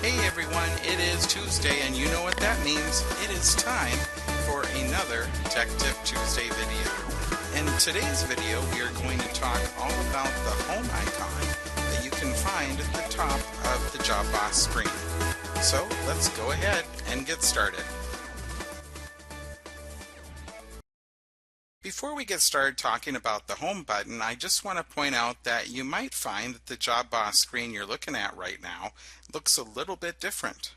Hey everyone, it is Tuesday and you know what that means. It is time for another Tech Tip Tuesday video. In today's video we are going to talk all about the home icon that you can find at the top of the JobBOSS screen. So let's go ahead and get started. Before we get started talking about the home button, I just want to point out that you might find that the JobBOSS screen you're looking at right now looks a little bit different.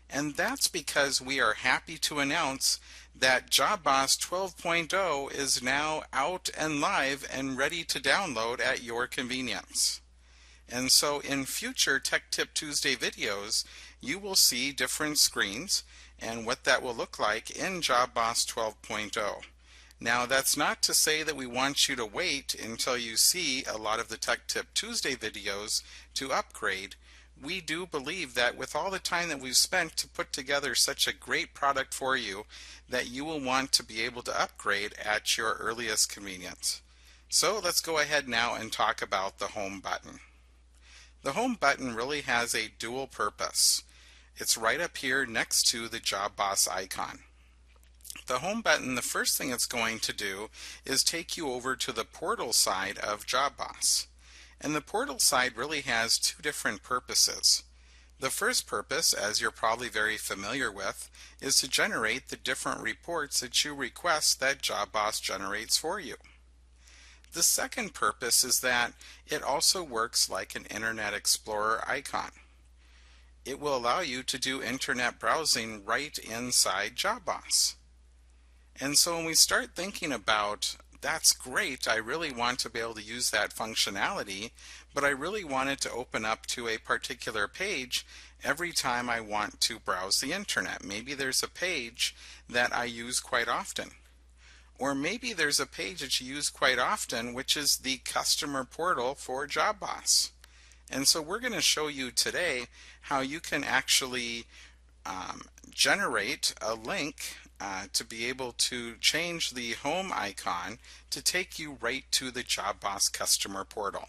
And that's because we are happy to announce that JobBOSS 12.0 is now out and live and ready to download at your convenience. And so in future Tech Tip Tuesday videos, you will see different screens and what that will look like in JobBOSS 12.0. Now that's not to say that we want you to wait until you see a lot of the Tech Tip Tuesday videos to upgrade. We do believe that with all the time that we've spent to put together such a great product for you, that you will want to be able to upgrade at your earliest convenience. So let's go ahead now and talk about the home button. The home button really has a dual purpose. It's right up here next to the JobBOSS icon. The home button, the first thing it's going to do is take you over to the portal side of JobBOSS. And the portal side really has two different purposes. The first purpose, as you're probably very familiar with, is to generate the different reports that you request that JobBOSS generates for you. The second purpose is that it also works like an Internet Explorer icon. It will allow you to do internet browsing right inside JobBOSS. And so when we start thinking about, that's great, I really want to be able to use that functionality, but I really want it to open up to a particular page every time I want to browse the internet. Maybe there's a page that I use quite often. Or maybe there's a page that you use quite often, which is the customer portal for JobBOSS. And so we're going to show you today how you can actually generate a link to be able to change the home icon to take you right to the JobBOSS customer portal.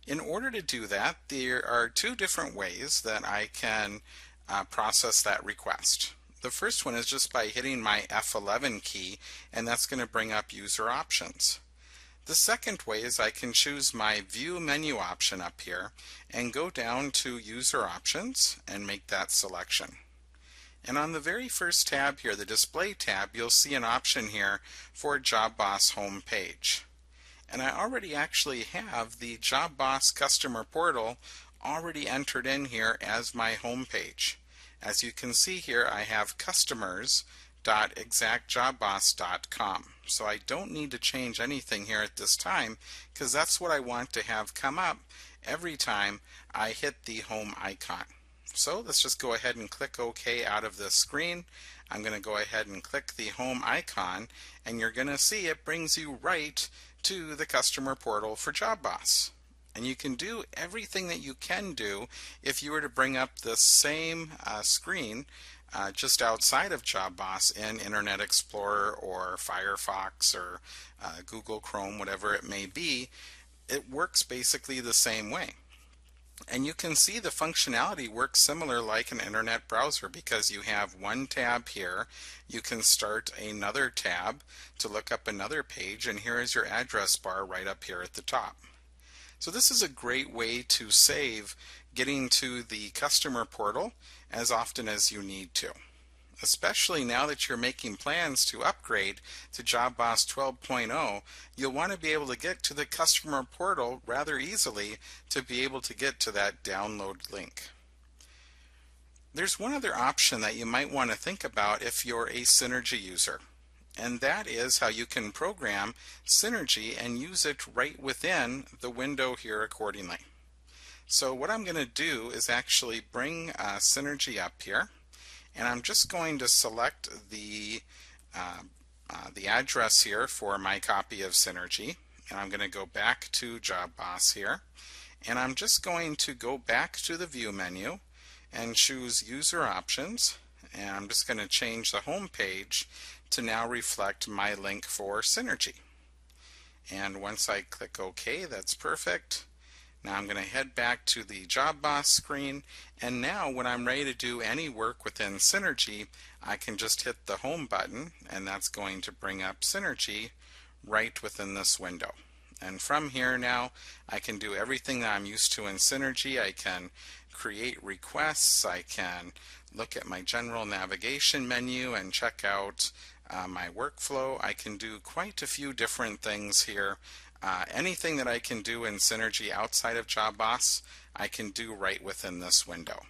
In order to do that, there are two different ways that I can process that request. The first one is just by hitting my F11 key, and that's going to bring up user options. The second way is I can choose my view menu option up here and go down to user options and make that selection. And on the very first tab here, the display tab, you'll see an option here for JobBOSS home page. And I already actually have the JobBOSS customer portal already entered in here as my home page. As you can see here, I have customers.exactjobboss.com. So I don't need to change anything here at this time because that's what I want to have come up every time I hit the home icon. So let's just go ahead and click OK out of this screen. I'm going to go ahead and click the home icon, and you're going to see it brings you right to the customer portal for JobBOSS. And you can do everything that you can do if you were to bring up the same screen just outside of JobBOSS in Internet Explorer or Firefox or Google Chrome, whatever it may be. It works basically the same way. And you can see the functionality works similar like an internet browser because you have one tab here. You can start another tab to look up another page, and here is your address bar right up here at the top. So this is a great way to save getting to the customer portal as often as you need to. Especially now that you're making plans to upgrade to JobBOSS 12.0, you'll want to be able to get to the customer portal rather easily to be able to get to that download link. There's one other option that you might want to think about if you're a Synergy user, and that is how you can program Synergy and use it right within the window here accordingly. So what I'm going to do is actually bring Synergy up here. And I'm just going to select the address here for my copy of Synergy. And I'm going to go back to JobBOSS here. And I'm just going to go back to the View menu and choose User Options. And I'm just going to change the home page to now reflect my link for Synergy. And once I click OK, that's perfect. Now I'm going to head back to the JobBOSS screen, and now when I'm ready to do any work within Synergy, I can just hit the Home button, and that's going to bring up Synergy right within this window. And from here now, I can do everything that I'm used to in Synergy. I can create requests, I can look at my general navigation menu and check out my workflow. I can do quite a few different things here. Anything that I can do in Synergy outside of JobBOSS, I can do right within this window.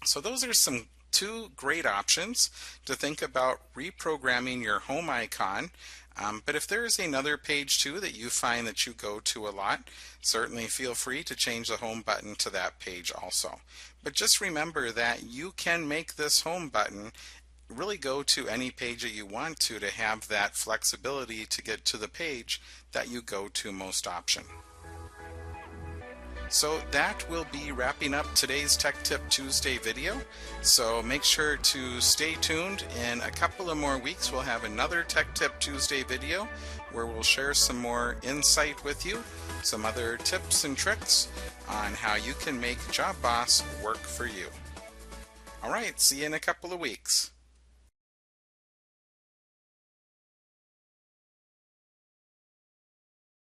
So those are some two great options to think about reprogramming your home icon. But if there is another page too that you find that you go to a lot, certainly feel free to change the home button to that page also. But just remember that you can make this home button really go to any page that you want to have that flexibility to get to the page that you go to most often. So that will be wrapping up today's Tech Tip Tuesday video. So make sure to stay tuned. In a couple of more weeks we'll have another Tech Tip Tuesday video where we'll share some more insight with you, some other tips and tricks on how you can make JobBOSS work for you. Alright, see you in a couple of weeks.